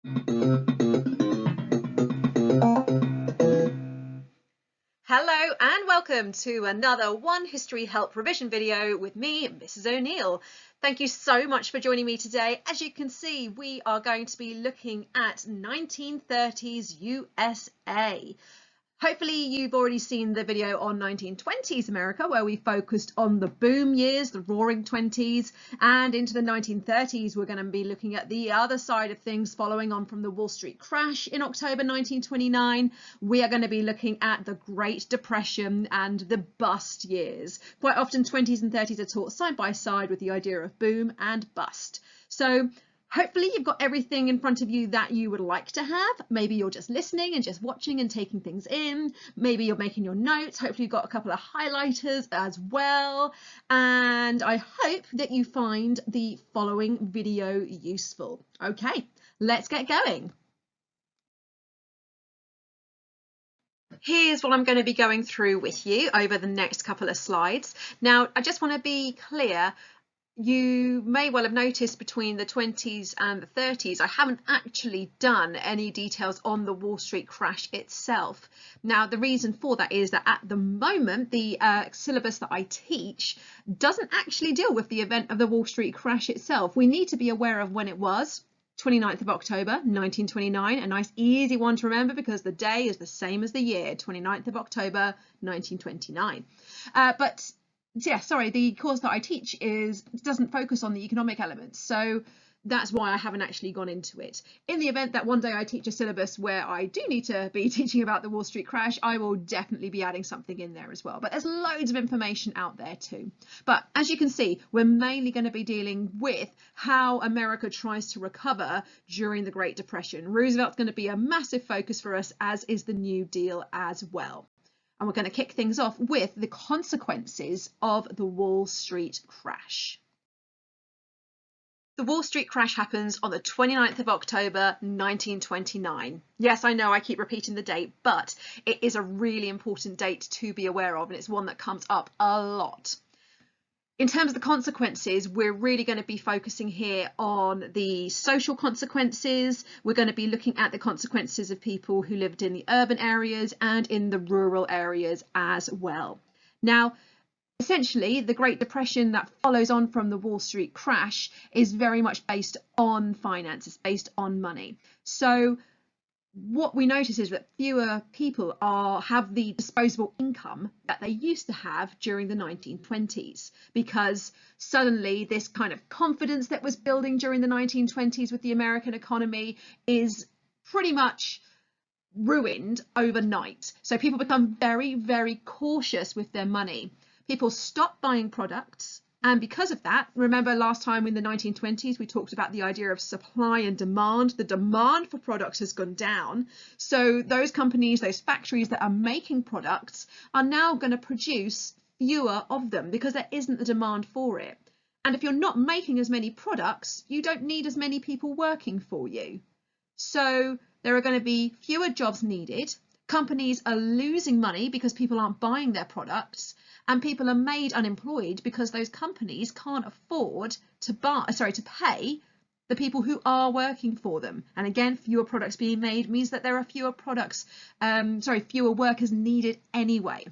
Hello and welcome to another One History Help revision video with me, Mrs. O'Neill. Thank you so much for joining me today. As you can see, we are going to be looking at 1930s USA. Hopefully you've already seen the video on 1920s America, where we focused on the boom years, the roaring 20s, and into the 1930s we're going to be looking at the other side of things following on from the Wall Street crash in October 1929. We are going to be looking at the Great Depression and the bust years. Quite often 20s and 30s are taught side by side with the idea of boom and bust. So hopefully you've got everything in front of you that you would like to have. Maybe you're just listening and just watching and taking things in. Maybe you're making your notes. Hopefully you've got a couple of highlighters as well. And I hope that you find the following video useful. Okay, let's get going. Here's what I'm going to be going through with you over the next couple of slides. Now, I just want to be clear. You may well have noticed between the 20s and the 30s, I haven't actually done any details on the Wall Street crash itself. Now, the reason for that is that at the moment, the syllabus that I teach doesn't actually deal with the event of the Wall Street crash itself. We need to be aware of when it was. 29th of October 1929, a nice easy one to remember because the day is the same as the year, 29th of October 1929. The course that I teach doesn't focus on the economic elements, so that's why I haven't actually gone into it. In the event that one day I teach a syllabus where I do need to be teaching about the Wall Street crash, I will definitely be adding something in there as well. But there's loads of information out there too. But as you can see, we're mainly going to be dealing with how America tries to recover during the Great Depression. Roosevelt's going to be a massive focus for us, as is the New Deal as well. And we're going to kick things off with the consequences of the Wall Street crash. The Wall Street crash happens on the 29th of October 1929. Yes, I know I keep repeating the date, but it is a really important date to be aware of, and it's one that comes up a lot. In terms of the consequences, we're really going to be focusing here on the social consequences. We're going to be looking at the consequences of people who lived in the urban areas and in the rural areas as well. Now, essentially, the Great Depression that follows on from the Wall Street crash is very much based on finances, based on money. So what we notice is that fewer people have the disposable income that they used to have during the 1920s, because suddenly this kind of confidence that was building during the 1920s with the American economy is pretty much ruined overnight. So people become very, very cautious with their money. People stop buying products. And because of that, remember last time in the 1920s, we talked about the idea of supply and demand. The demand for products has gone down. So those companies, those factories that are making products are now going to produce fewer of them because there isn't the demand for it. And if you're not making as many products, you don't need as many people working for you. So there are going to be fewer jobs needed. Companies are losing money because people aren't buying their products. And people are made unemployed because those companies can't afford to pay the people who are working for them. And again, fewer products being made means that there are fewer workers needed anyway.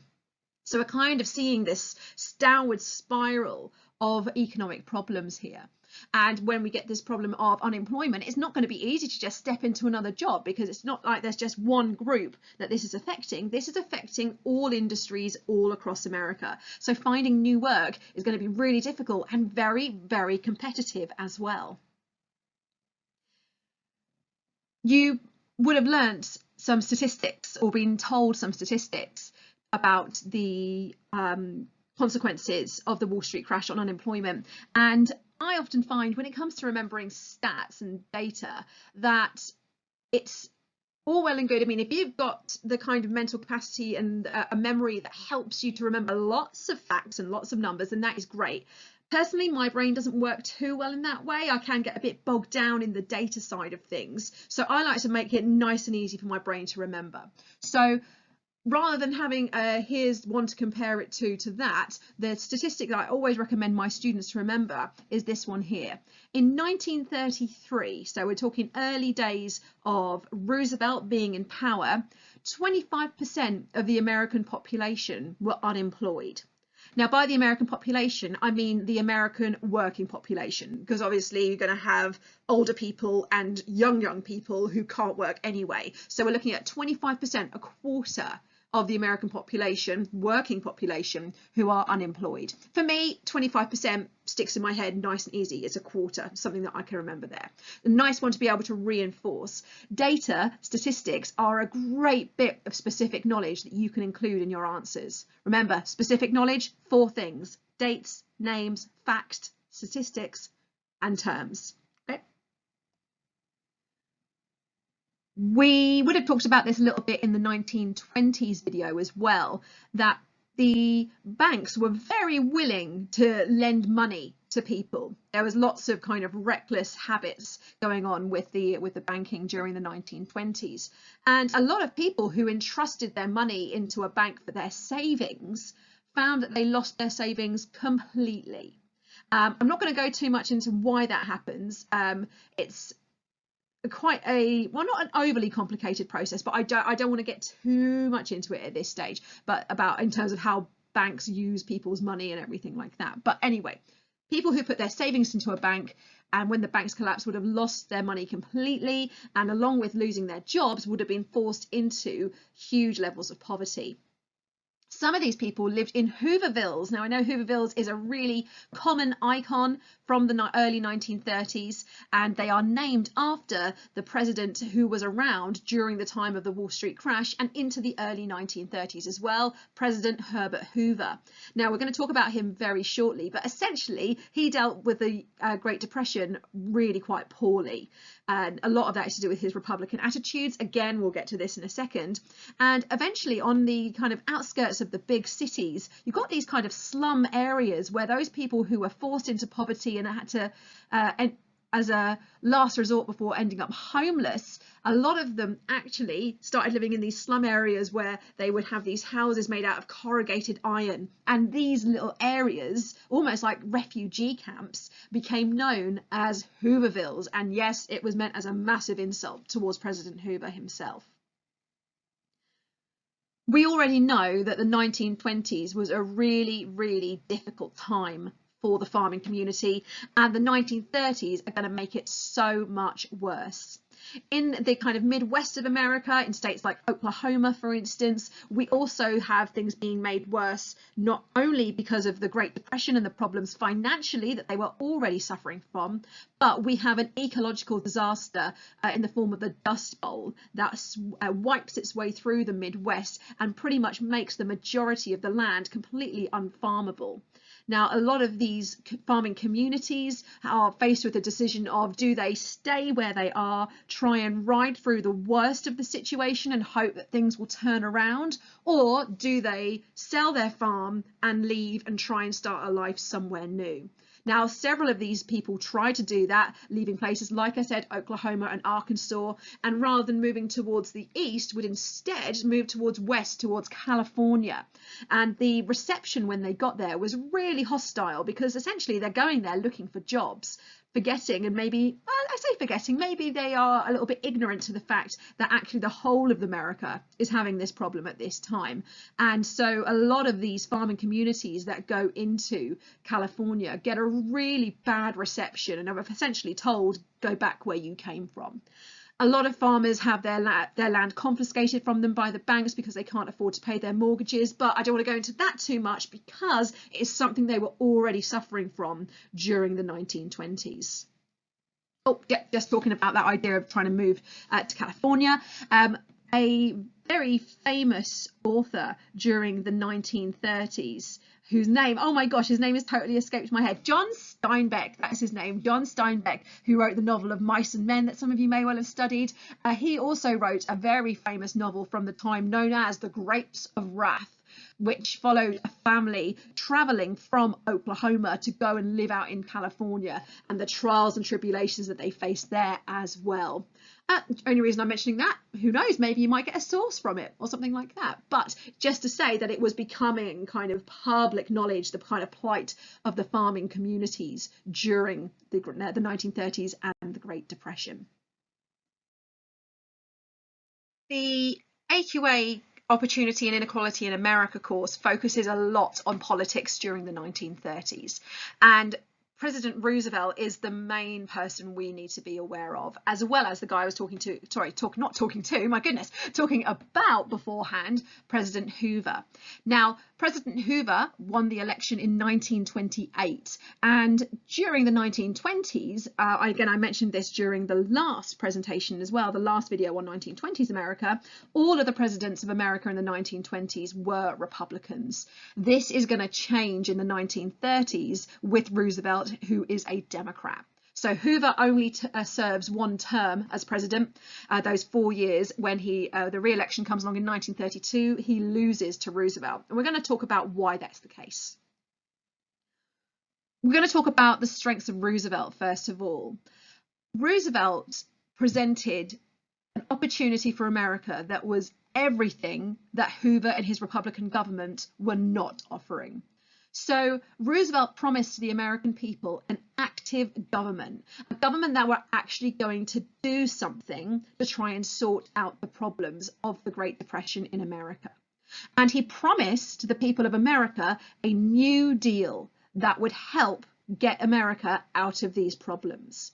So we're kind of seeing this downward spiral of economic problems here. And when we get this problem of unemployment, it's not going to be easy to just step into another job, because it's not like there's just one group that this is affecting. This is affecting all industries all across America. So finding new work is going to be really difficult and very, very competitive as well. You would have learnt some statistics or been told some statistics about the consequences of the Wall Street crash on unemployment. And I often find when it comes to remembering stats and data that it's all well and good. I mean, if you've got the kind of mental capacity and a memory that helps you to remember lots of facts and lots of numbers, then that is great. Personally, my brain doesn't work too well in that way. I can get a bit bogged down in the data side of things. So I like to make it nice and easy for my brain to remember. So rather than having here's one to compare it to that, the statistic that I always recommend my students to remember is this one here. In 1933, so we're talking early days of Roosevelt being in power, 25% of the American population were unemployed. Now, by the American population, I mean the American working population, because obviously you're going to have older people and young people who can't work anyway. So we're looking at 25%, a quarter of the American population, working population, who are unemployed. For me, 25% sticks in my head nice and easy. It's a quarter, something that I can remember there. A nice one to be able to reinforce. Data, statistics, are a great bit of specific knowledge that you can include in your answers. Remember, specific knowledge, 4 things: dates, names, facts, statistics, and terms. Okay. We would have talked about this a little bit in the 1920s video as well, that the banks were very willing to lend money to people. There was lots of kind of reckless habits going on with the banking during the 1920s. And a lot of people who entrusted their money into a bank for their savings found that they lost their savings completely. I'm not going to go too much into why that happens. It's quite well, not an overly complicated process, but I don't want to get too much into it at this stage, but about in terms of how banks use people's money and everything like that. But anyway, people who put their savings into a bank and when the banks collapsed would have lost their money completely, and along with losing their jobs would have been forced into huge levels of poverty. Some of these people lived in Hoovervilles. Now, I know Hoovervilles is a really common icon from the early 1930s, and they are named after the president who was around during the time of the Wall Street crash and into the early 1930s as well, President Herbert Hoover. Now, we're going to talk about him very shortly, but essentially he dealt with the Great Depression really quite poorly. And a lot of that is to do with his Republican attitudes. Again, we'll get to this in a second. And eventually, on the kind of outskirts of the big cities, you've got these kind of slum areas where those people who were forced into poverty and had to, as a last resort before ending up homeless, a lot of them actually started living in these slum areas where they would have these houses made out of corrugated iron. And these little areas, almost like refugee camps, became known as Hoovervilles. And yes, it was meant as a massive insult towards President Hoover himself. We already know that the 1920s was a really, really difficult time for the farming community, and the 1930s are going to make it so much worse. In the kind of Midwest of America, in states like Oklahoma, for instance, we also have things being made worse, not only because of the Great Depression and the problems financially that they were already suffering from, but we have an ecological disaster in the form of the Dust Bowl that wipes its way through the Midwest and pretty much makes the majority of the land completely unfarmable. Now, a lot of these farming communities are faced with the decision of, do they stay where they are, try and ride through the worst of the situation and hope that things will turn around, or do they sell their farm and leave and try and start a life somewhere new? Now, several of these people tried to do that, leaving places, like I said, Oklahoma and Arkansas, and rather than moving towards the east, would instead move towards west, towards California. And the reception when they got there was really hostile, because essentially they're going there looking for jobs, forgetting, and maybe, well, I say forgetting, maybe they are a little bit ignorant to the fact that actually the whole of America is having this problem at this time. And so a lot of these farming communities that go into California get a really bad reception and are essentially told, go back where you came from. A lot of farmers have their land confiscated from them by the banks because they can't afford to pay their mortgages, but I don't want to go into that too much because it is something they were already suffering from during the 1920s. Oh, yeah, just talking about that idea of trying to move to California. A very famous author during the 1930s, whose name, oh my gosh, his name has totally escaped my head. John Steinbeck, that's his name, John Steinbeck, who wrote the novel of Mice and Men that some of you may well have studied. He also wrote a very famous novel from the time known as The Grapes of Wrath, which followed a family traveling from Oklahoma to go and live out in California, and the trials and tribulations that they faced there as well. Only reason I'm mentioning that, who knows, maybe you might get a source from it or something like that. But just to say that it was becoming kind of public knowledge, the kind of plight of the farming communities during the 1930s and the Great Depression. The AQA Opportunity and Inequality in America course focuses a lot on politics during the 1930s, and President Roosevelt is the main person we need to be aware of, as well as the guy I was talking about beforehand, President Hoover. Now, President Hoover won the election in 1928, and during the 1920s, again, I mentioned this during the last presentation as well, the last video on 1920s America, all of the presidents of America in the 1920s were Republicans. This is going to change in the 1930s with Roosevelt, who is a Democrat. So Hoover only serves one term as president, those 4 years. When the re-election comes along in 1932, he loses to Roosevelt. And we're going to talk about why that's the case. We're going to talk about the strengths of Roosevelt first of all. Roosevelt presented an opportunity for America that was everything that Hoover and his Republican government were not offering. So Roosevelt promised to the American people an active government, a government that were actually going to do something to try and sort out the problems of the Great Depression in America. And he promised to the people of America a New Deal that would help get America out of these problems.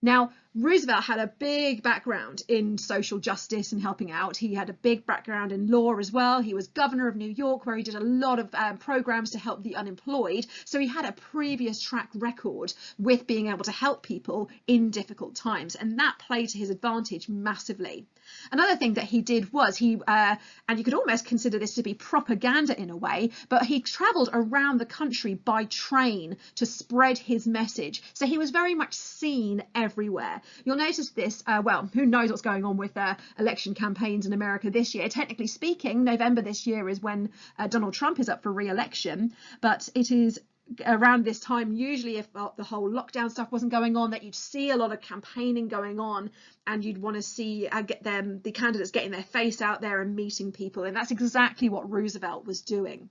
Now, Roosevelt had a big background in social justice and helping out. He had a big background in law as well. He was governor of New York, where he did a lot of programs to help the unemployed. So he had a previous track record with being able to help people in difficult times, and that played to his advantage massively. Another thing that he did was and you could almost consider this to be propaganda in a way, but he traveled around the country by train to spread his message. So he was very much seen everywhere. You'll notice this, well, who knows what's going on with election campaigns in America this year. Technically speaking, November this year is when Donald Trump is up for re-election, but it is around this time, usually if the whole lockdown stuff wasn't going on, that you'd see a lot of campaigning going on, and you'd want to see the candidates getting their face out there and meeting people, and that's exactly what Roosevelt was doing.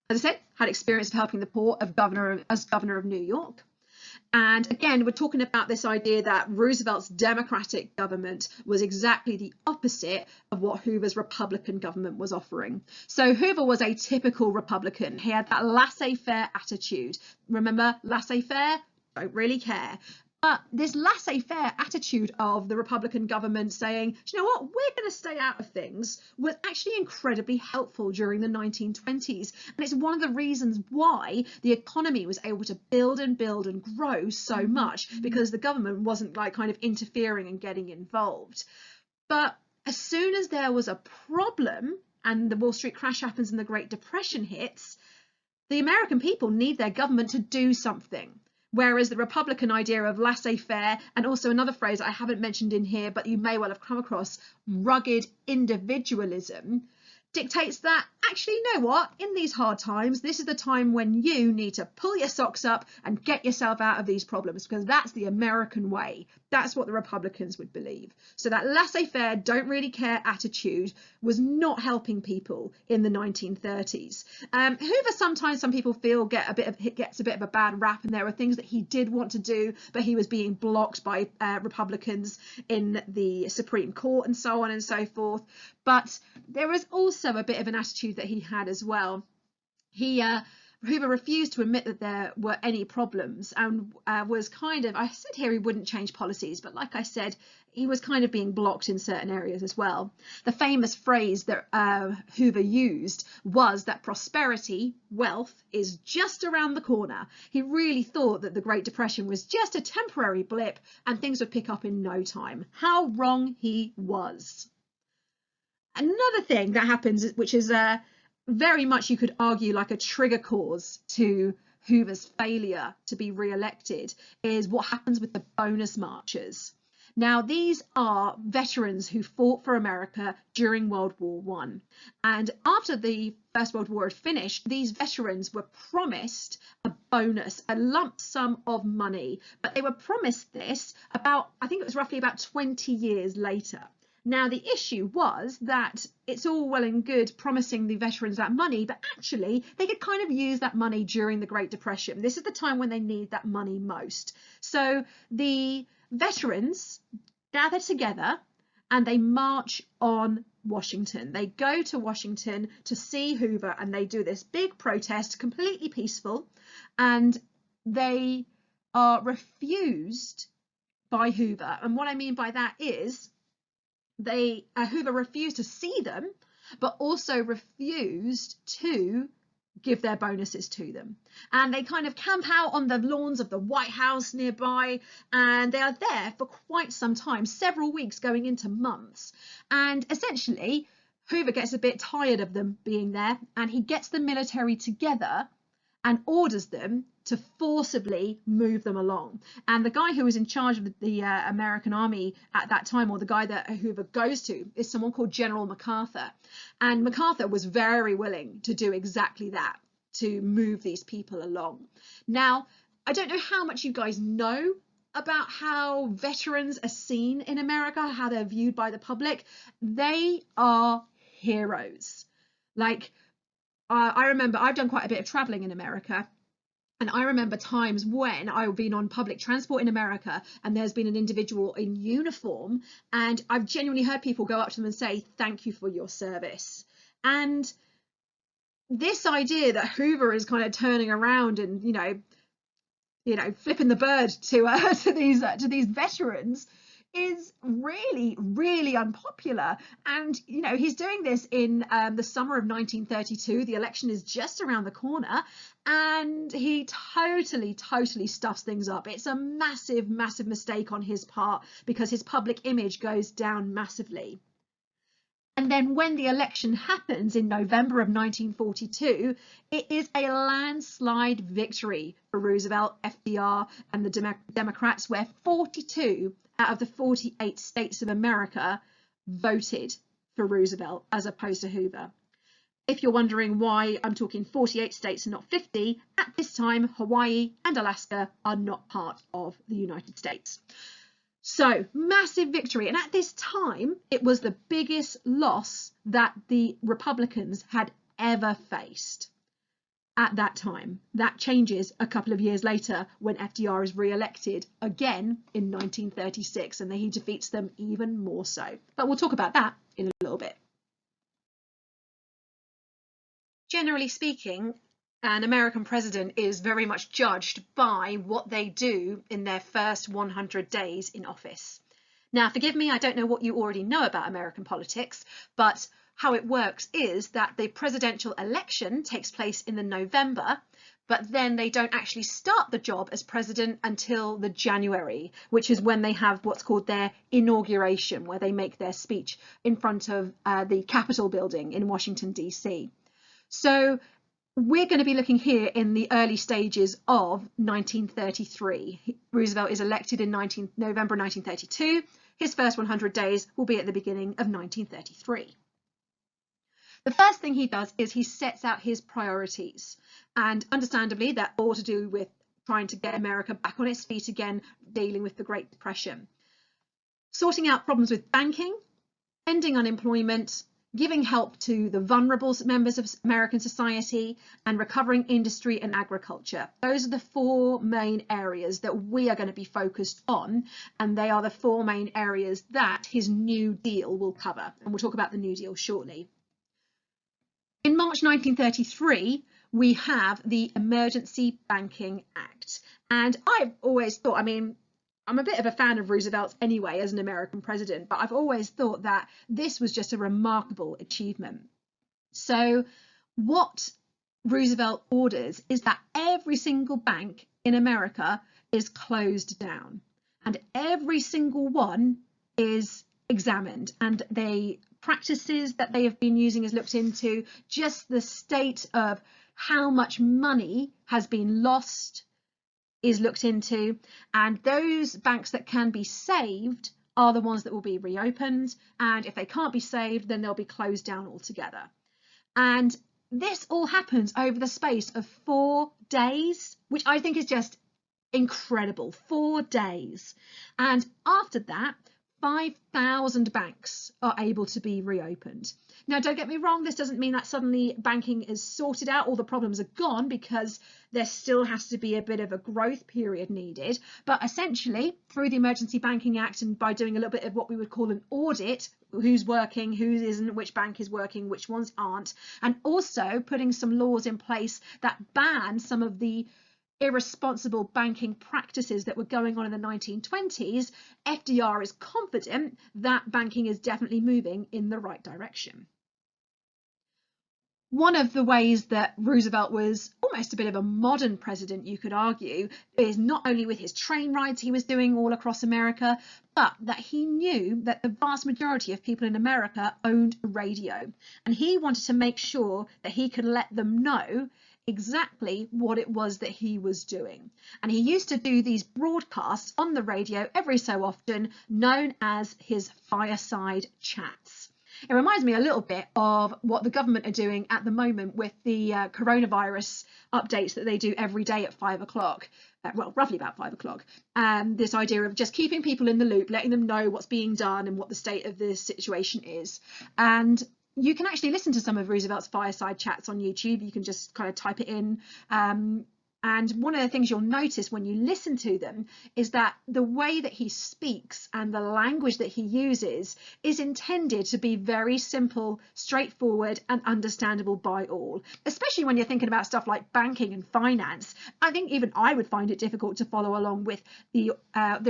As I said, had experience of helping the poor as governor of New York. And again, we're talking about this idea that Roosevelt's Democratic government was exactly the opposite of what Hoover's Republican government was offering. So Hoover was a typical Republican. He had that laissez-faire attitude. Remember, laissez-faire, don't really care. But this laissez-faire attitude of the Republican government saying, do you know what, we're going to stay out of things, was actually incredibly helpful during the 1920s. And it's one of the reasons why the economy was able to build and grow so much, because the government wasn't like kind of interfering and getting involved. But as soon as there was a problem and the Wall Street crash happens and the Great Depression hits, the American people need their government to do something. Whereas the Republican idea of laissez-faire, and also another phrase I haven't mentioned in here, but you may well have come across, rugged individualism, dictates that actually, you know what, in these hard times, this is the time when you need to pull your socks up and get yourself out of these problems, because that's the American way. That's what the Republicans would believe. So that laissez-faire, don't really care attitude was not helping people in the 1930s. Hoover, sometimes some people feel gets a bit of a bad rap, and there were things that he did want to do, but he was being blocked by Republicans in the Supreme Court and so on and so forth. But there was also a bit of an attitude that he had as well. Hoover refused to admit that there were any problems, and was kind of, I said here he wouldn't change policies, but like I said, he was kind of being blocked in certain areas as well. The famous phrase that Hoover used was that prosperity, wealth, is just around the corner. He really thought that the Great Depression was just a temporary blip and things would pick up in no time. How wrong he was. Another thing that happens, which is very much, you could argue, like a trigger cause to Hoover's failure to be re-elected, is what happens with the bonus marches. Now, these are veterans who fought for America during World War I. And after the First World War had finished, these veterans were promised a bonus, a lump sum of money. But they were promised this about, I think it was roughly about 20 years later. Now, the issue was that it's all well and good promising the veterans that money, but actually they could kind of use that money during the Great Depression. This is the time when they need that money most. So the veterans gather together and they march on Washington. They go to Washington to see Hoover, and they do this big protest, completely peaceful, and they are refused by Hoover. And what I mean by that is Hoover refused to see them, but also refused to give their bonuses to them. And they kind of camp out on the lawns of the White House nearby, and they are there for quite some time, several weeks going into months. And essentially, Hoover gets a bit tired of them being there, and he gets the military together and orders them to forcibly move them along. And the guy who was in charge of the American army at that time, or the guy that Hoover goes to, is someone called General MacArthur. And MacArthur was very willing to do exactly that, to move these people along. Now, I don't know how much you guys know about how veterans are seen in America, how they're viewed by the public. They are heroes. Like, I remember I've done quite a bit of traveling in America, and I remember times when I've been on public transport in America and there's been an individual in uniform, and I've genuinely heard people go up to them and say, "Thank you for your service." And this idea that Hoover is kind of turning around and, you know, flipping the bird to these veterans is really, really unpopular. And, you know, he's doing this in the summer of 1932. The election is just around the corner, and he totally stuffs things up. It's a massive mistake on his part, because his public image goes down massively. And then when the election happens in November of 1942, it is a landslide victory for Roosevelt, FDR, and the Democrats, where 42 out of the 48 states of America voted for Roosevelt as opposed to Hoover. If you're wondering why I'm talking 48 states and not 50, at this time, Hawaii and Alaska are not part of the United States. So, massive victory. And at this time, it was the biggest loss that the Republicans had ever faced. At that time, that changes a couple of years later when FDR is re-elected again in 1936, and he defeats them even more so. But we'll talk about that in a little bit. Generally speaking, an American president is very much judged by what they do in their first 100 days in office. Now, forgive me, I don't know what you already know about American politics, but how it works is that the presidential election takes place in the November, but then they don't actually start the job as president until the January, which is when they have what's called their inauguration, where they make their speech in front of the Capitol building in Washington, D.C. So we're going to be looking here in the early stages of 1933. Roosevelt is elected in November 1932. His first 100 days will be at the beginning of 1933. The first thing he does is he sets out his priorities, and understandably they're all to do with trying to get America back on its feet again, dealing with the Great Depression, sorting out problems with banking, ending unemployment, giving help to the vulnerable members of American society, and recovering industry and agriculture. Those are the four main areas that we are going to be focused on, and they are the four main areas that his New Deal will cover, and we'll talk about the New Deal shortly. In March 1933, we have the Emergency Banking Act, and I've always thought, I mean, I'm a bit of a fan of Roosevelt anyway as an American president, but I've always thought that this was just a remarkable achievement. So what Roosevelt orders is that every single bank in America is closed down, and every single one is examined, and the practices that they have been using is looked into, just the state of how much money has been lost is looked into, and those banks that can be saved are the ones that will be reopened, and if they can't be saved, then they'll be closed down altogether. And this all happens over the space of 4 days, which I think is just incredible. 4 days. And after that, 5,000 banks are able to be reopened. Now, don't get me wrong, this doesn't mean that suddenly banking is sorted out, all the problems are gone, because there still has to be a bit of a growth period needed. But essentially, through the Emergency Banking Act, and by doing a little bit of what we would call an audit, who's working, who isn't, which bank is working, which ones aren't, and also putting some laws in place that ban some of the irresponsible banking practices that were going on in the 1920s, FDR is confident that banking is definitely moving in the right direction. One of the ways that Roosevelt was almost a bit of a modern president, you could argue, is not only with his train rides he was doing all across America, but that he knew that the vast majority of people in America owned a radio. And he wanted to make sure that he could let them know exactly what it was that he was doing. And he used to do these broadcasts on the radio every so often, known as his fireside chats. It reminds me a little bit of what the government are doing at the moment with the coronavirus updates that they do every day at 5 o'clock. Well, roughly about 5 o'clock. This idea of just keeping people in the loop, letting them know what's being done and what the state of the situation is. And you can actually listen to some of Roosevelt's fireside chats on YouTube. You can just kind of type it in. And one of the things you'll notice when you listen to them is that the way that he speaks and the language that he uses is intended to be very simple, straightforward, and understandable by all, especially when you're thinking about stuff like banking and finance. I think even I would find it difficult to follow along with the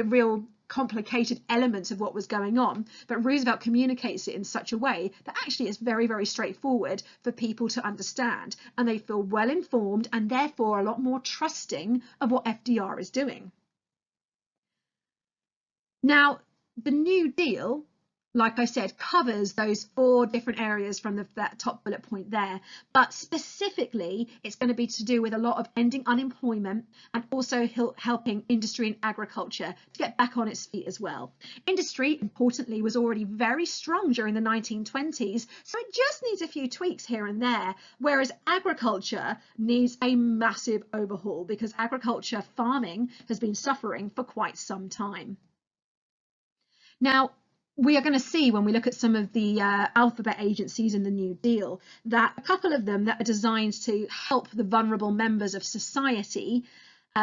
real complicated elements of what was going on, but Roosevelt communicates it in such a way that actually it's very, very straightforward for people to understand, and they feel well informed and therefore a lot more trusting of what FDR is doing. Now, the New Deal, like I said, covers those 4 different areas from that top bullet point there, but specifically it's going to be to do with a lot of ending unemployment and also helping industry and agriculture to get back on its feet as well. Industry, importantly, was already very strong during the 1920s, so it just needs a few tweaks here and there, whereas agriculture needs a massive overhaul because agriculture farming has been suffering for quite some time. Now, we are going to see when we look at some of the alphabet agencies in the New Deal that a couple of them that are designed to help the vulnerable members of society,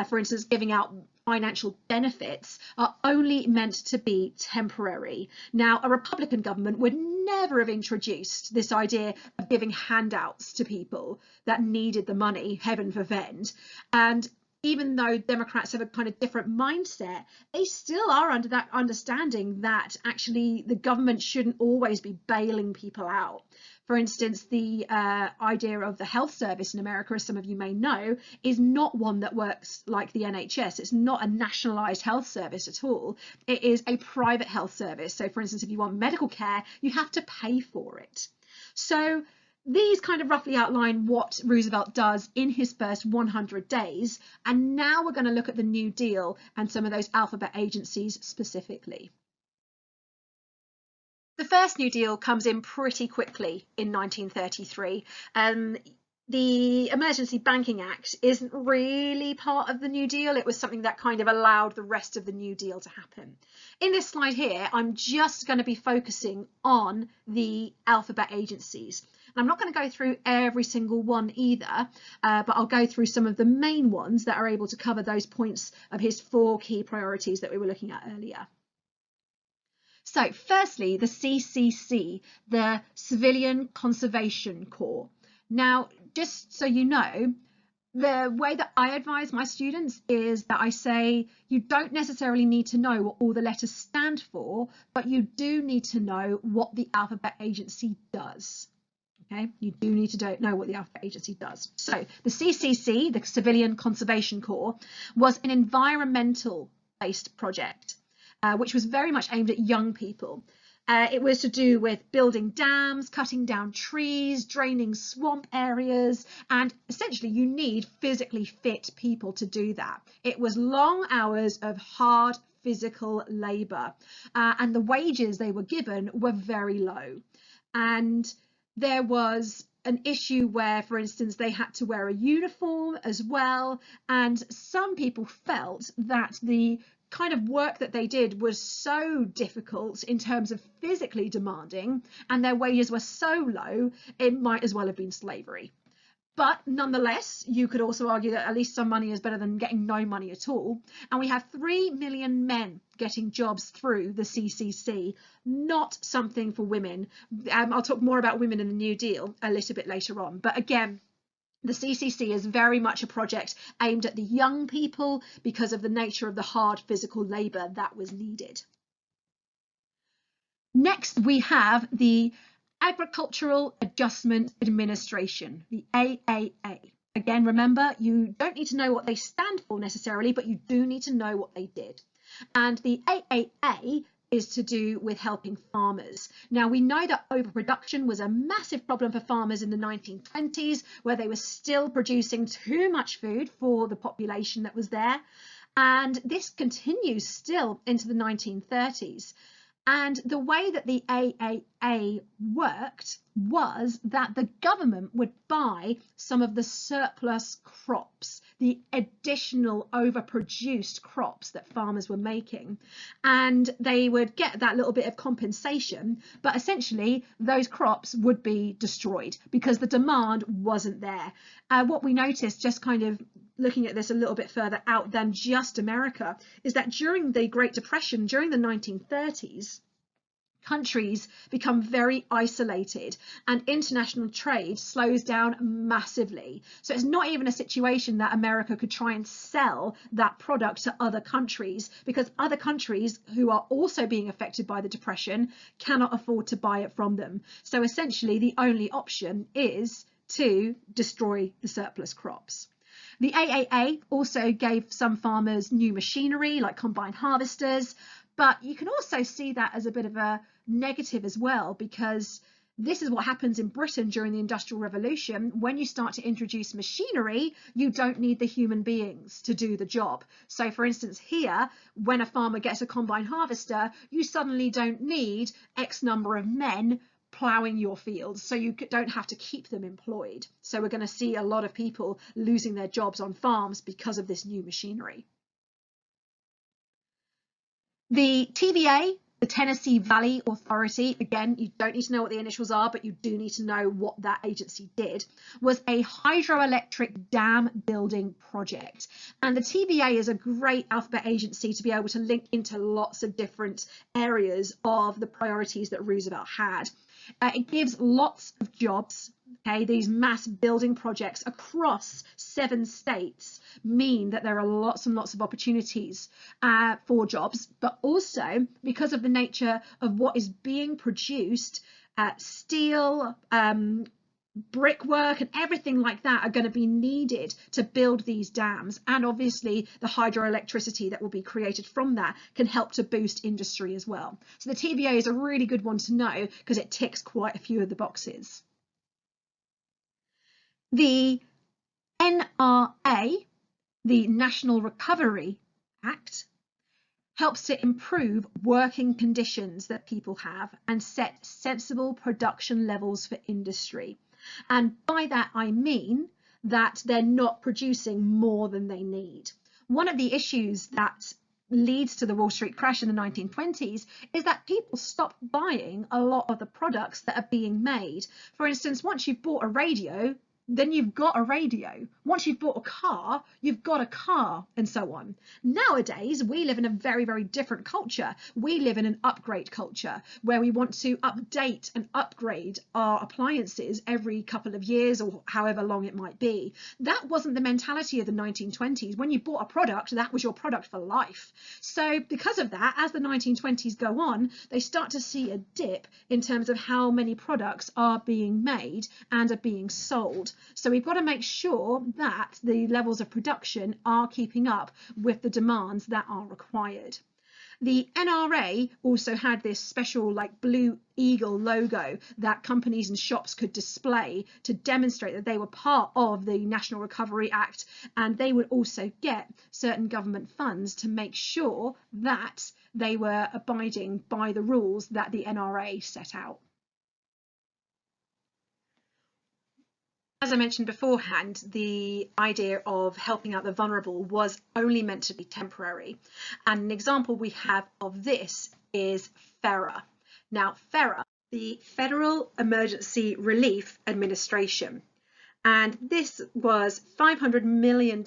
for instance, giving out financial benefits, are only meant to be temporary. Now, a Republican government would never have introduced this idea of giving handouts to people that needed the money, heaven forfend. And even though Democrats have a kind of different mindset, they still are under that understanding that actually the government shouldn't always be bailing people out. For instance, the idea of the health service in America, as some of you may know, is not one that works like the NHS. It's not a nationalised health service at all. It is a private health service. So, for instance, if you want medical care, you have to pay for it. So these kind of roughly outline what Roosevelt does in his first 100 days. And now we're going to look at the New Deal and some of those alphabet agencies specifically. The first New Deal comes in pretty quickly in 1933. The Emergency Banking Act isn't really part of the New Deal. It was something that kind of allowed the rest of the New Deal to happen. In this slide here, I'm just going to be focusing on the alphabet agencies. And I'm not going to go through every single one either, but I'll go through some of the main ones that are able to cover those points of his 4 key priorities that we were looking at earlier. So firstly, the CCC, the Civilian Conservation Corps. Now, just so you know, the way that I advise my students is that I say you don't necessarily need to know what all the letters stand for, but you do need to know what the alphabet agency does. Okay, you do need to know what the alphabet agency does. So the CCC, the Civilian Conservation Corps, was an environmental-based project, which was very much aimed at young people. It was to do with building dams, cutting down trees, draining swamp areas, and essentially you need physically fit people to do that. It was long hours of hard physical labour, and the wages they were given were very low. And there was an issue where, for instance, they had to wear a uniform as well, and some people felt that the kind of work that they did was so difficult in terms of physically demanding, and their wages were so low, it might as well have been slavery. But nonetheless, you could also argue that at least some money is better than getting no money at all. And we have 3 million men getting jobs through the CCC, not something for women. I'll talk more about women in the New Deal a little bit later on. But again, the CCC is very much a project aimed at the young people because of the nature of the hard physical labour that was needed. Next, we have the Agricultural Adjustment Administration, the AAA. Again, remember, you don't need to know what they stand for necessarily, but you do need to know what they did. And the AAA is to do with helping farmers. Now, we know that overproduction was a massive problem for farmers in the 1920s, where they were still producing too much food for the population that was there. And this continues still into the 1930s. And the way that the AAA worked was that the government would buy some of the surplus crops, the additional overproduced crops that farmers were making, and they would get that little bit of compensation, but essentially those crops would be destroyed because the demand wasn't there. What we noticed, just kind of looking at this a little bit further out than just America, is that during the Great Depression, during the 1930s, countries become very isolated and international trade slows down massively. So it's not even a situation that America could try and sell that product to other countries, because other countries who are also being affected by the depression cannot afford to buy it from them. So essentially the only option is to destroy the surplus crops. The AAA also gave some farmers new machinery like combine harvesters, but you can also see that as a bit of a negative as well, because this is what happens in Britain during the Industrial Revolution. When you start to introduce machinery, you don't need the human beings to do the job. So for instance, here, when a farmer gets a combine harvester, you suddenly don't need X number of men ploughing your fields, so you don't have to keep them employed. So we're going to see a lot of people losing their jobs on farms because of this new machinery. The TVA, the Tennessee Valley Authority, again, you don't need to know what the initials are, but you do need to know what that agency did, was a hydroelectric dam building project. And the TVA is a great alphabet agency to be able to link into lots of different areas of the priorities that Roosevelt had. It gives lots of jobs. Okay, these mass building projects across 7 states mean that there are lots and lots of opportunities for jobs, but also because of the nature of what is being produced, steel, brickwork and everything like that are going to be needed to build these dams, and obviously the hydroelectricity that will be created from that can help to boost industry as well. So the TVA is a really good one to know because it ticks quite a few of the boxes. The NRA, the National Recovery Act, helps to improve working conditions that people have and set sensible production levels for industry. And by that, I mean that they're not producing more than they need. One of the issues that leads to the Wall Street crash in the 1920s is that people stopped buying a lot of the products that are being made. For instance, once you've bought a radio, then you've got a radio. Once you've bought a car, you've got a car, and so on. Nowadays, we live in a very, very different culture. We live in an upgrade culture where we want to update and upgrade our appliances every couple of years or however long it might be. That wasn't the mentality of the 1920s. When you bought a product, that was your product for life. So because of that, as the 1920s go on, they start to see a dip in terms of how many products are being made and are being sold. So we've got to make sure that the levels of production are keeping up with the demands that are required. The NRA also had this special like blue eagle logo that companies and shops could display to demonstrate that they were part of the National Recovery Act, and they would also get certain government funds to make sure that they were abiding by the rules that the NRA set out. As I mentioned beforehand, the idea of helping out the vulnerable was only meant to be temporary. And an example we have of this is FERA. Now, FERA, the Federal Emergency Relief Administration. And this was $500 million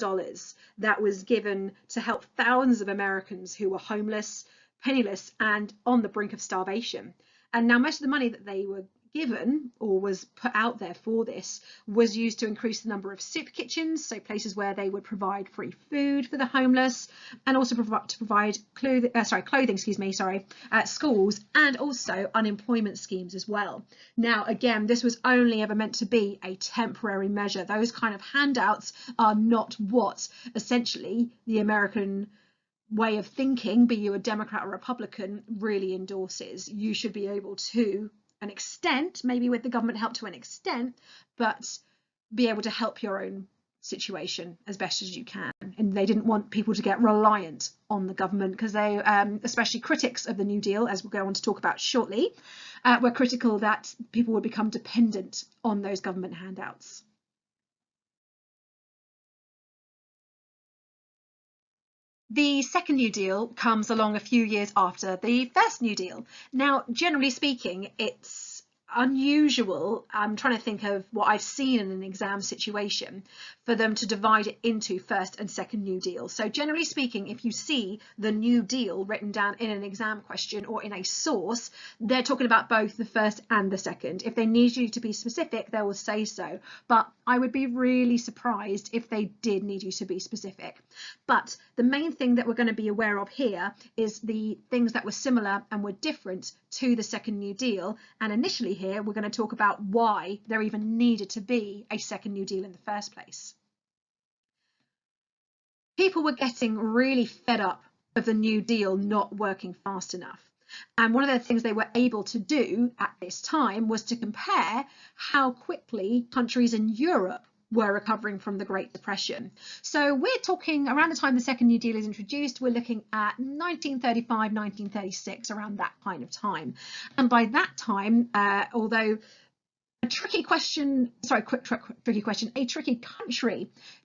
that was given to help thousands of Americans who were homeless, penniless, and on the brink of starvation. And now most of the money that they were given or was put out there for this was used to increase the number of soup kitchens, so places where they would provide free food for the homeless, and also to provide clothing at schools, and also unemployment schemes as well. Now again, this was only ever meant to be a temporary measure. Those kind of handouts are not what essentially the American way of thinking, be you a Democrat or Republican, really endorses. You should be able to an extent, maybe with the government help to an extent, but be able to help your own situation as best as you can. And they didn't want people to get reliant on the government, because they, especially critics of the New Deal, as we'll go on to talk about shortly, were critical that people would become dependent on those government handouts. The second New Deal comes along a few years after the first New Deal. Now, generally speaking, it's unusual, I'm trying to think of what I've seen in an exam situation, for them to divide it into first and second New Deal. So generally speaking, if you see the New Deal written down in an exam question or in a source, they're talking about both the first and the second. If they need you to be specific, they will say so. But I would be really surprised if they did need you to be specific. But the main thing that we're going to be aware of here is the things that were similar and were different to the second New Deal. And initially here, we're going to talk about why there even needed to be a second New Deal in the first place. People were getting really fed up of the New Deal not working fast enough. And one of the things they were able to do at this time was to compare how quickly countries in Europe were recovering from the Great Depression. So we're talking around the time the second New Deal is introduced, we're looking at 1935, 1936, around that kind of time. And by that time, although a tricky country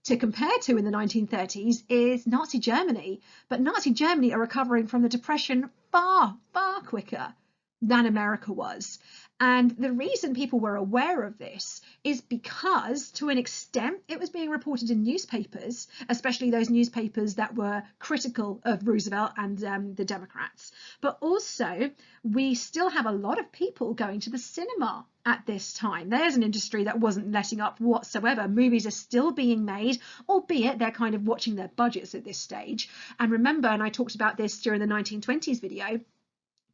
to compare to in the 1930s is Nazi Germany. But Nazi Germany are recovering from the Depression far, far quicker than America was. And the reason people were aware of this is because, to an extent, it was being reported in newspapers, especially those newspapers that were critical of Roosevelt and the Democrats. But also, we still have a lot of people going to the cinema at this time. There's an industry that wasn't letting up whatsoever. Movies are still being made, albeit they're kind of watching their budgets at this stage. And remember, and I talked about this during the 1920s video,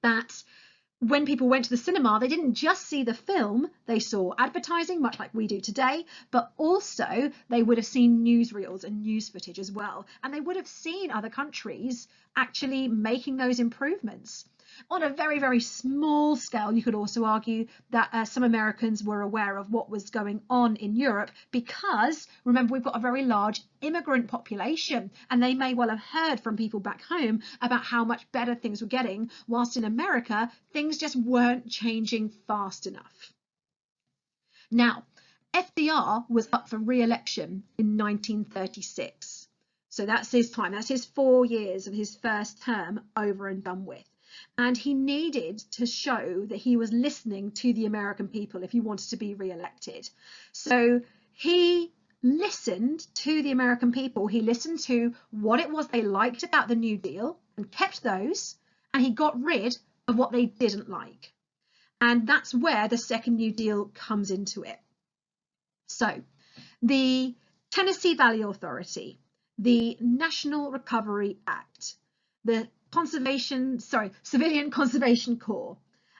that when people went to the cinema, they didn't just see the film, they saw advertising, much like we do today, but also they would have seen newsreels and news footage as well. And they would have seen other countries actually making those improvements. On a very, very small scale, you could also argue that some Americans were aware of what was going on in Europe because, remember, we've got a very large immigrant population, and they may well have heard from people back home about how much better things were getting, whilst in America, things just weren't changing fast enough. Now, FDR was up for re-election in 1936. So that's his time. That's his 4 years of his first term over and done with. And he needed to show that he was listening to the American people if he wanted to be re-elected. So he listened to the American people. He listened to what it was they liked about the New Deal and kept those, and he got rid of what they didn't like. And that's where the second New Deal comes into it. So the Tennessee Valley Authority, the National Recovery Act, the Civilian Conservation Corps.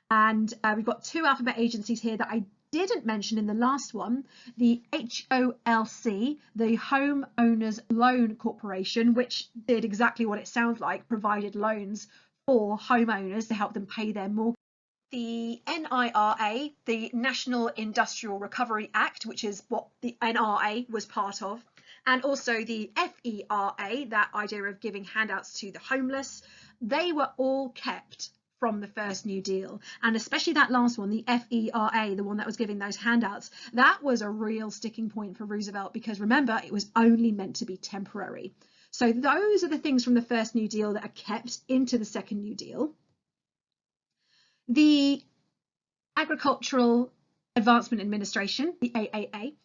And we've got two alphabet agencies here that I didn't mention in the last one, the HOLC, the Home Owners Loan Corporation, which did exactly what it sounds like, provided loans for homeowners to help them pay their mortgage. The NIRA, the National Industrial Recovery Act, which is what the NRA was part of, and also the FERA, that idea of giving handouts to the homeless, they were all kept from the first New Deal. And especially that last one, the FERA, the one that was giving those handouts, that was a real sticking point for Roosevelt, because remember, it was only meant to be temporary. So those are the things from the first New Deal that are kept into the second New Deal. The Agricultural Advancement Administration, the AAA,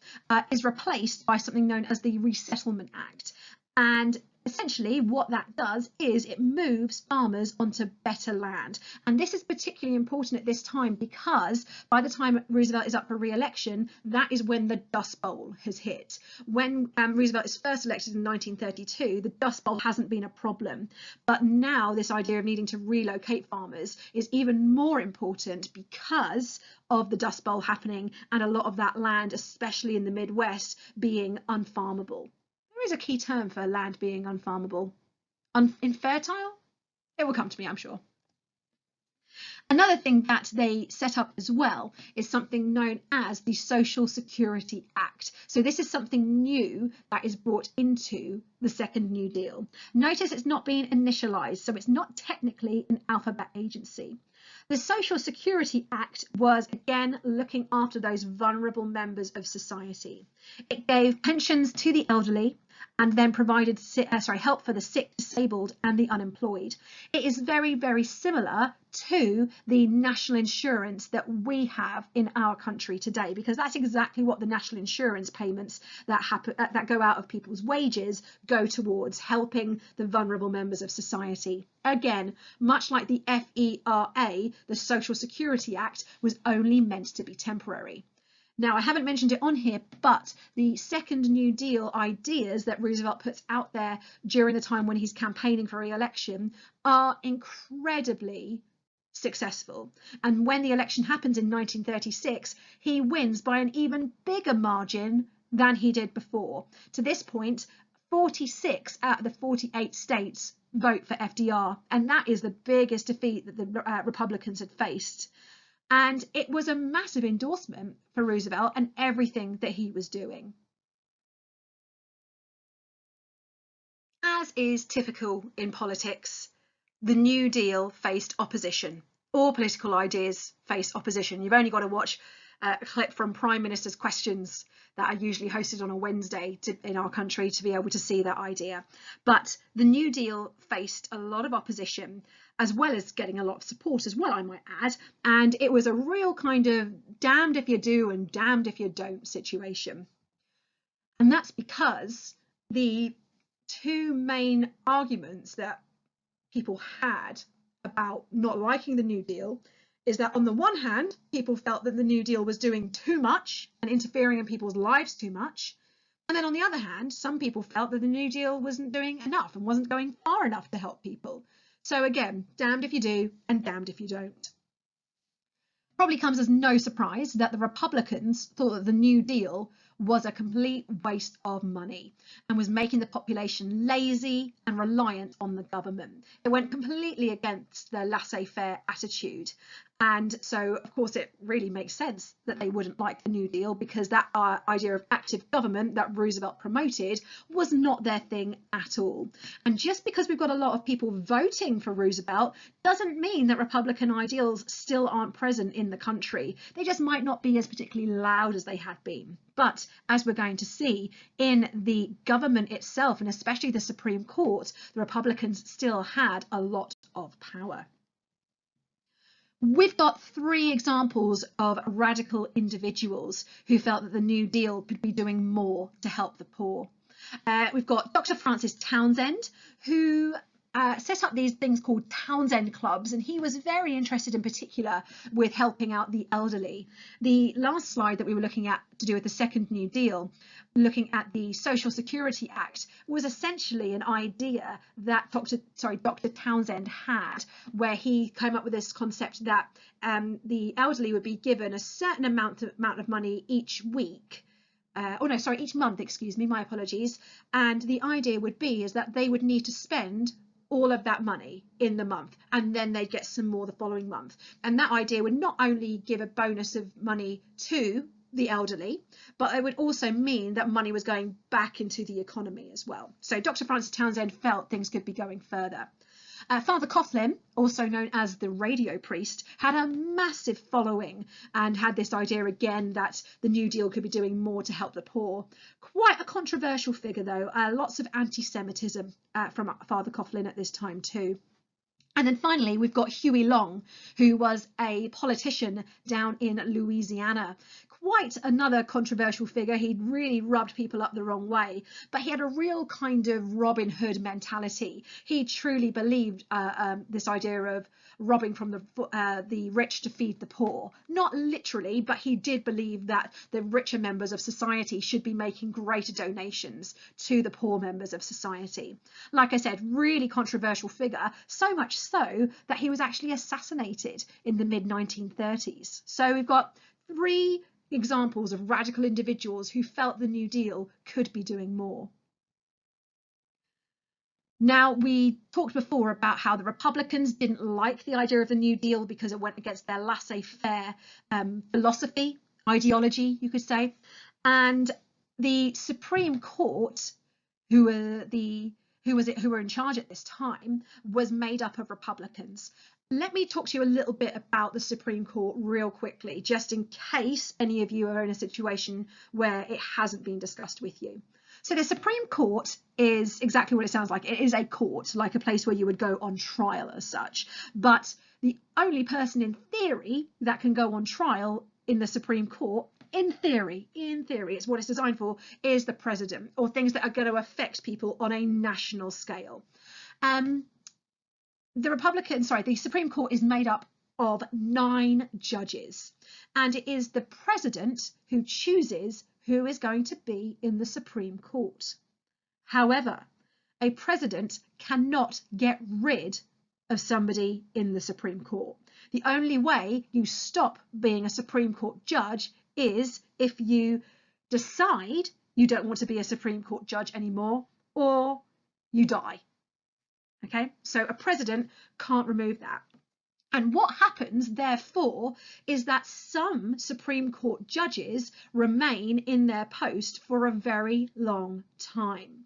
is replaced by something known as the Resettlement Act. And essentially what that does is it moves farmers onto better land. And this is particularly important at this time because by the time Roosevelt is up for re-election, that is when the Dust Bowl has hit. When Roosevelt is first elected in 1932, the Dust Bowl hasn't been a problem. But now this idea of needing to relocate farmers is even more important because of the Dust Bowl happening and a lot of that land, especially in the Midwest, being unfarmable. There is a key term for land being unfarmable. Infertile? It will come to me, I'm sure. Another thing that they set up as well is something known as the Social Security Act. So this is something new that is brought into the second New Deal. Notice it's not being initialized, so it's not technically an alphabet agency. The Social Security Act was, again, looking after those vulnerable members of society. It gave pensions to the elderly and then provided help for the sick, disabled and the unemployed. It is very, very similar to the national insurance that we have in our country today, because that's exactly what the national insurance payments that go out of people's wages go towards, helping the vulnerable members of society. Again, much like the FERA, the Social Security Act was only meant to be temporary. Now, I haven't mentioned it on here, but the second New Deal ideas that Roosevelt puts out there during the time when he's campaigning for re-election are incredibly successful. And when the election happens in 1936, he wins by an even bigger margin than he did before. To this point, 46 out of the 48 states vote for FDR, and that is the biggest defeat that the Republicans had faced. And it was a massive endorsement for Roosevelt and everything that he was doing. As is typical in politics, the New Deal faced opposition. All political ideas face opposition. You've only got to watch a clip from Prime Minister's Questions that are usually hosted on a Wednesday in our country to be able to see that idea. But the New Deal faced a lot of opposition, as well as getting a lot of support as well, I might add. And it was a real kind of damned if you do and damned if you don't situation. And that's because the two main arguments that people had about not liking the New Deal is that on the one hand, people felt that the New Deal was doing too much and interfering in people's lives too much. And then on the other hand, some people felt that the New Deal wasn't doing enough and wasn't going far enough to help people. So again, damned if you do and damned if you don't. Probably comes as no surprise that the Republicans thought that the New Deal was a complete waste of money and was making the population lazy and reliant on the government. It went completely against their laissez-faire attitude. And so, of course, it really makes sense that they wouldn't like the New Deal, because that idea of active government that Roosevelt promoted was not their thing at all. And just because we've got a lot of people voting for Roosevelt doesn't mean that Republican ideals still aren't present in the country. They just might not be as particularly loud as they had been. But as we're going to see, in the government itself, and especially the Supreme Court, the Republicans still had a lot of power. We've got three examples of radical individuals who felt that the New Deal could be doing more to help the poor. We've got Dr. Francis Townsend, who set up these things called Townsend Clubs, and he was very interested in particular with helping out the elderly. The last slide that we were looking at to do with the second New Deal, looking at the Social Security Act, was essentially an idea that Dr. Townsend had, where he came up with this concept that the elderly would be given a certain amount of money each week. Each month, excuse me, my apologies. And the idea would be is that they would need to spend all of that money in the month, and then they'd get some more the following month. And that idea would not only give a bonus of money to the elderly, but it would also mean that money was going back into the economy as well. So Dr. Francis Townsend felt things could be going further. Father Coughlin, also known as the radio priest, had a massive following and had this idea again that the New Deal could be doing more to help the poor. Quite a controversial figure though, lots of anti-Semitism from Father Coughlin at this time too. And then finally, we've got Huey Long, who was a politician down in Louisiana. Quite another controversial figure. He'd really rubbed people up the wrong way, but he had a real kind of Robin Hood mentality. He truly believed this idea of robbing from the rich to feed the poor. Not literally, but he did believe that the richer members of society should be making greater donations to the poor members of society. Like I said, really controversial figure, so much so that he was actually assassinated in the mid-1930s. So we've got 3 examples of radical individuals who felt the New Deal could be doing more. Now, we talked before about how the Republicans didn't like the idea of the New Deal because it went against their laissez-faire philosophy, ideology, you could say. And the Supreme Court, who were in charge at this time, was made up of Republicans. Let me talk to you a little bit about the Supreme Court real quickly, just in case any of you are in a situation where it hasn't been discussed with you. So the Supreme Court is exactly what it sounds like. It is a court, like a place where you would go on trial as such. But the only person in theory that can go on trial in the Supreme Court, in theory, it's what it's designed for, is the president, or things that are going to affect people on a national scale. The Supreme Court is made up of 9 judges, and it is the president who chooses who is going to be in the Supreme Court. However, a president cannot get rid of somebody in the Supreme Court. The only way you stop being a Supreme Court judge is if you decide you don't want to be a Supreme Court judge anymore, or you die. Okay, so a president can't remove that. And what happens, therefore, is that some Supreme Court judges remain in their post for a very long time.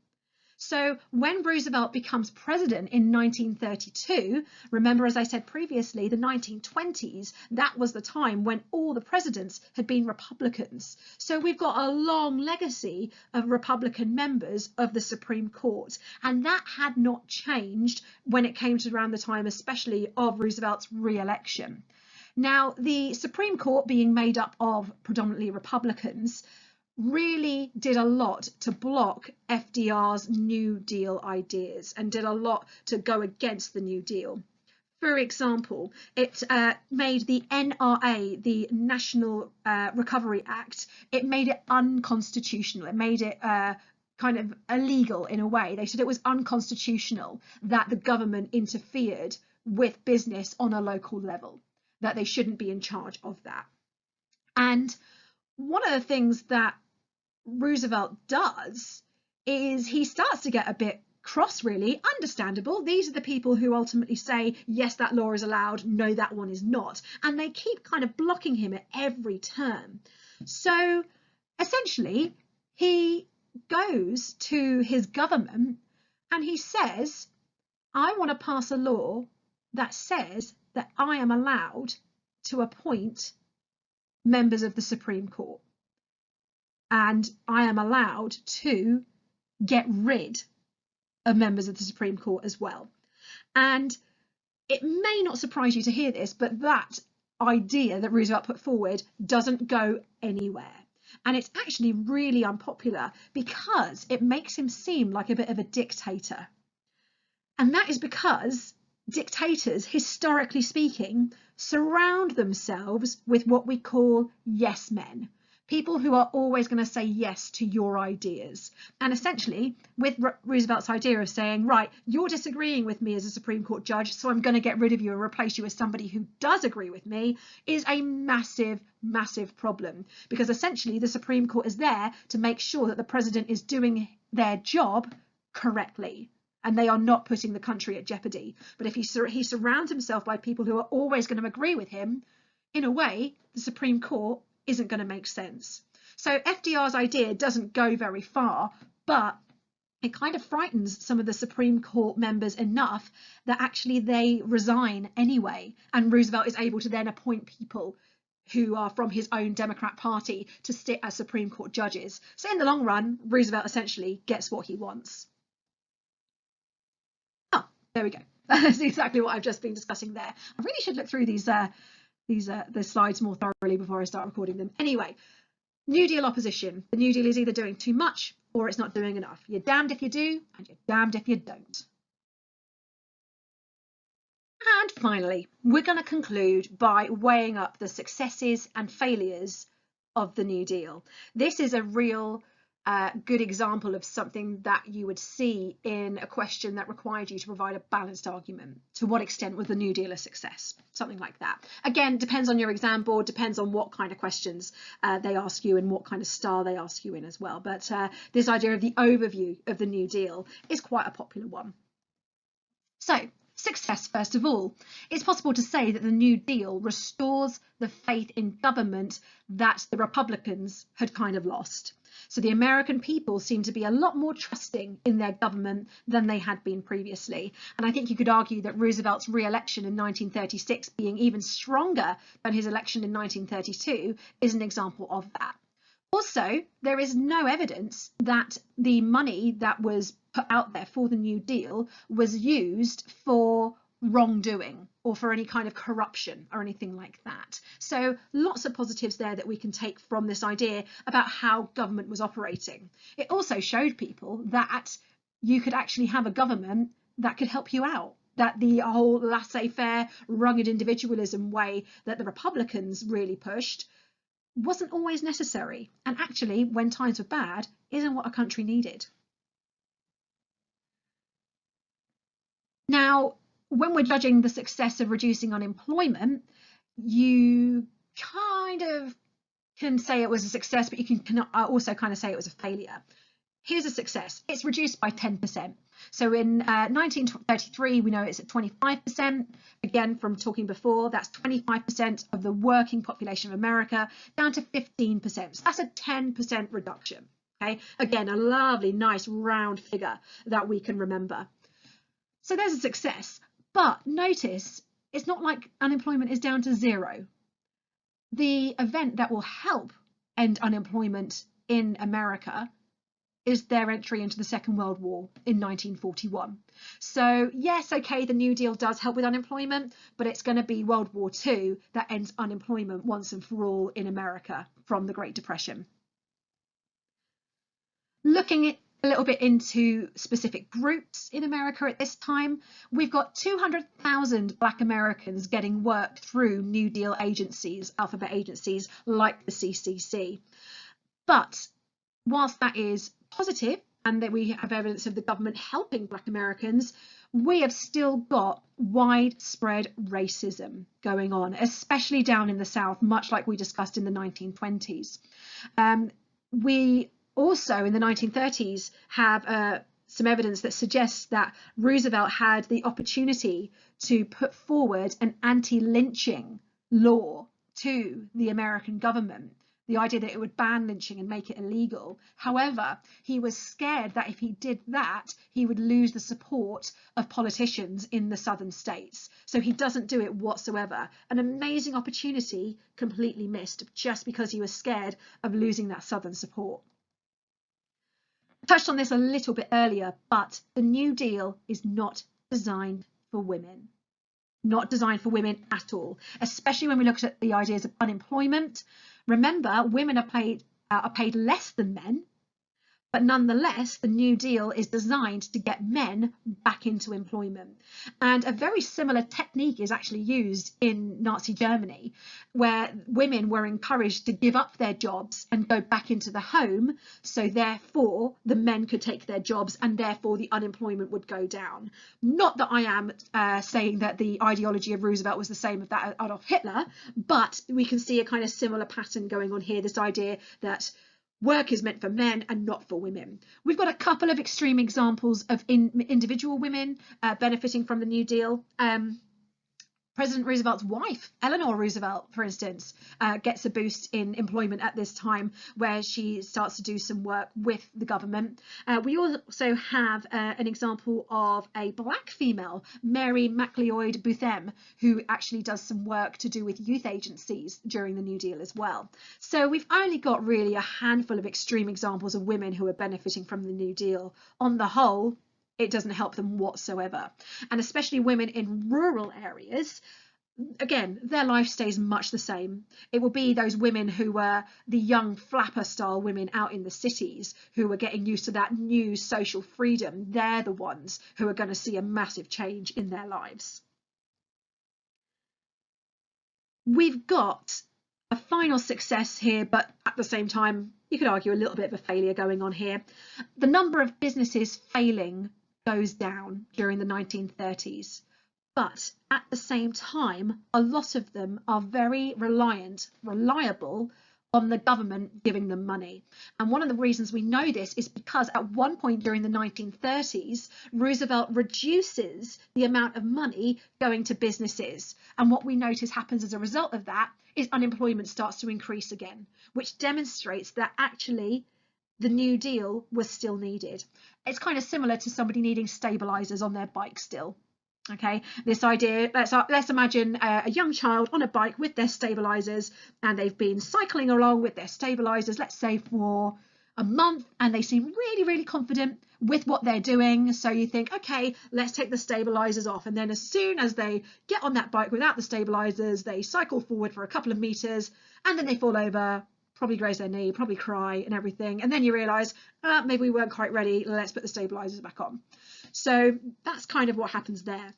So when Roosevelt becomes president in 1932, remember, as I said previously, the 1920s, that was the time when all the presidents had been Republicans. So we've got a long legacy of Republican members of the Supreme Court, and that had not changed when it came to around the time, especially of Roosevelt's re-election. Now, the Supreme Court, being made up of predominantly Republicans, really did a lot to block FDR's New Deal ideas and did a lot to go against the New Deal. For example, it made the NRA, the National Recovery Act, it made it unconstitutional. It made it kind of illegal in a way. They said it was unconstitutional that the government interfered with business on a local level, that they shouldn't be in charge of that. And one of the things that Roosevelt does is he starts to get a bit cross, really. Understandable. These are the people who ultimately say, yes, that law is allowed, no, that one is not. And they keep kind of blocking him at every turn. So essentially, he goes to his government and he says, I want to pass a law that says that I am allowed to appoint members of the Supreme Court. And I am allowed to get rid of members of the Supreme Court as well. And it may not surprise you to hear this, but that idea that Roosevelt put forward doesn't go anywhere. And it's actually really unpopular because it makes him seem like a bit of a dictator. And that is because dictators, historically speaking, surround themselves with what we call yes men. People who are always going to say yes to your ideas. And essentially, with Roosevelt's idea of saying, right, you're disagreeing with me as a Supreme Court judge, so I'm going to get rid of you and replace you with somebody who does agree with me, is a massive, massive problem. Because essentially, the Supreme Court is there to make sure that the president is doing their job correctly. and they are not putting the country at jeopardy. But if he surrounds himself by people who are always going to agree with him, in a way, the Supreme Court isn't going to make sense. So FDR's idea doesn't go very far, but it kind of frightens some of the Supreme Court members enough that actually they resign anyway. And Roosevelt is able to then appoint people who are from his own Democrat Party to sit as Supreme Court judges. So in the long run, Roosevelt essentially gets what he wants. Oh, there we go. That's exactly what I've just been discussing there. I really should look through these slides more thoroughly before I start recording them. Anyway, New Deal opposition. The New Deal is either doing too much or it's not doing enough. You're damned if you do, and you're damned if you don't. And finally, we're going to conclude by weighing up the successes and failures of the New Deal. This is a real good example of something that you would see in a question that required you to provide a balanced argument. To what extent was the New Deal a success? Something like that. Again, depends on your exam board, depends on what kind of questions they ask you and what kind of style they ask you in as well. But this idea of the overview of the New Deal is quite a popular one. So, success, first of all. It's possible to say that the New Deal restores the faith in government that the Republicans had kind of lost. So the American people seem to be a lot more trusting in their government than they had been previously. And I think you could argue that Roosevelt's re-election in 1936 being even stronger than his election in 1932 is an example of that. Also, there is no evidence that the money that was put out there for the New Deal was used for wrongdoing or for any kind of corruption or anything like that. So lots of positives there that we can take from this idea about how government was operating. It also showed people that you could actually have a government that could help you out, that the whole laissez-faire, rugged individualism way that the Republicans really pushed wasn't always necessary, and actually, when times were bad, isn't what a country needed. Now, when we're judging the success of reducing unemployment, you kind of can say it was a success, but you can also kind of say it was a failure. Here's a success. It's reduced by 10%. So in 1933, we know it's at 25%. Again, from talking before, that's 25% of the working population of America down to 15%. So that's a 10% reduction. Okay, again, a lovely, nice round figure that we can remember. So there's a success. But notice, it's not like unemployment is down to zero. The event that will help end unemployment in America is their entry into the Second World War in 1941. So yes, okay, the New Deal does help with unemployment, but it's going to be World War II that ends unemployment once and for all in America from the Great Depression. Looking a little bit into specific groups in America at this time, we've got 200,000 Black Americans getting work through New Deal agencies, alphabet agencies like the CCC. But whilst that is positive and that we have evidence of the government helping Black Americans, we have still got widespread racism going on, especially down in the South, much like we discussed in the 1920s. We also, in the 1930s, have some evidence that suggests that Roosevelt had the opportunity to put forward an anti-lynching law to the American government, the idea that it would ban lynching and make it illegal. However, he was scared that if he did that, he would lose the support of politicians in the southern states. So he doesn't do it whatsoever. An amazing opportunity completely missed just because he was scared of losing that southern support. I touched on this a little bit earlier, but the New Deal is not designed for women. Not designed for women at all, especially when we look at the ideas of unemployment. Remember, women are paid less than men, but nonetheless, the New Deal is designed to get men back into employment. And a very similar technique is actually used in Nazi Germany, where women were encouraged to give up their jobs and go back into the home. So therefore, the men could take their jobs and therefore the unemployment would go down. Not that I am saying that the ideology of Roosevelt was the same as that of Adolf Hitler, but we can see a kind of similar pattern going on here, this idea that Work is meant for men and not for women. We've got a couple of extreme examples of individual women benefiting from the New Deal. President Roosevelt's wife, Eleanor Roosevelt, for instance, gets a boost in employment at this time, where she starts to do some work with the government. We also have an example of a black female, Mary McLeod Bootham, who actually does some work to do with youth agencies during the New Deal as well. So we've only got really a handful of extreme examples of women who are benefiting from the New Deal. On the whole, it doesn't help them whatsoever. And especially women in rural areas, again, their life stays much the same. It will be those women who were the young flapper style women out in the cities who were getting used to that new social freedom. They're the ones who are going to see a massive change in their lives. We've got a final success here, but at the same time, you could argue a little bit of a failure going on here. The number of businesses failing goes down during the 1930s, but at the same time, a lot of them are very reliable on the government giving them money. And one of the reasons we know this is because at one point during the 1930s, Roosevelt reduces the amount of money going to businesses. And what we notice happens as a result of that is unemployment starts to increase again, which demonstrates that actually the New Deal was still needed. It's kind of similar to somebody needing stabilizers on their bike still. Okay, this idea, let's imagine a young child on a bike with their stabilizers, and they've been cycling along with their stabilizers, let's say for a month, and they seem really, really confident with what they're doing. So you think, okay, let's take the stabilizers off. And then as soon as they get on that bike without the stabilizers, they cycle forward for a couple of meters, and then they fall over, probably graze their knee, probably cry and everything. And then you realize, maybe we weren't quite ready. Let's put the stabilizers back on. So that's kind of what happens there.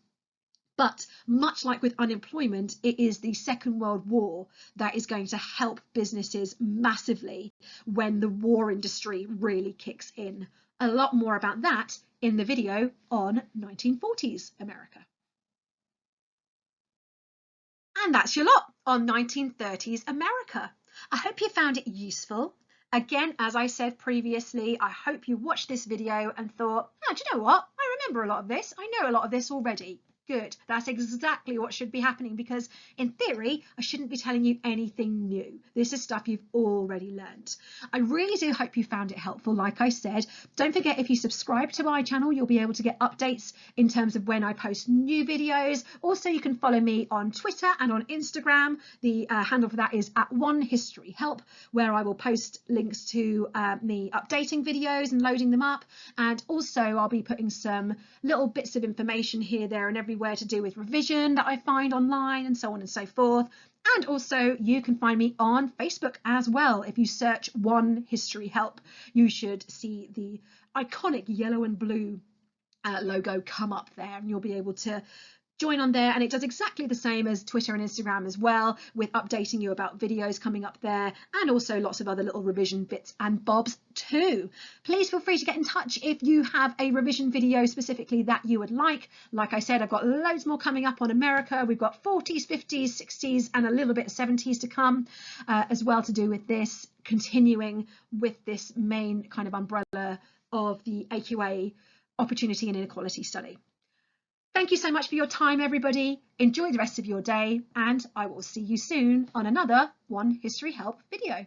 But much like with unemployment, it is the Second World War that is going to help businesses massively when the war industry really kicks in. A lot more about that in the video on 1940s America. And that's your lot on 1930s America. I hope you found it useful. Again, as I said previously, I hope you watched this video and thought, do you know what? I remember a lot of this. I know a lot of this already. Good. That's exactly what should be happening, because in theory, I shouldn't be telling you anything new. This is stuff you've already learned. I really do hope you found it helpful. Like I said, don't forget, if you subscribe to my channel, you'll be able to get updates in terms of when I post new videos. Also, you can follow me on Twitter and on Instagram. The handle for that is @OneHistoryHelp, where I will post links to me updating videos and loading them up. And also, I'll be putting some little bits of information here, there, and everywhere to do with revision that I find online, and so on and so forth. And also, you can find me on Facebook as well. If you search One History Help, you should see the iconic yellow and blue logo come up there, and you'll be able to join on there. And it does exactly the same as Twitter and Instagram as well, with updating you about videos coming up there, and also lots of other little revision bits and bobs too. Please feel free to get in touch if you have a revision video specifically that you would like. Like I said, I've got loads more coming up on America. We've got 40s, 50s, 60s, and a little bit of 70s to come as well, to do with this, continuing with this main kind of umbrella of the AQA Opportunity and Inequality study. Thank you so much for your time, everybody. Enjoy the rest of your day, and I will see you soon on another One History Help video.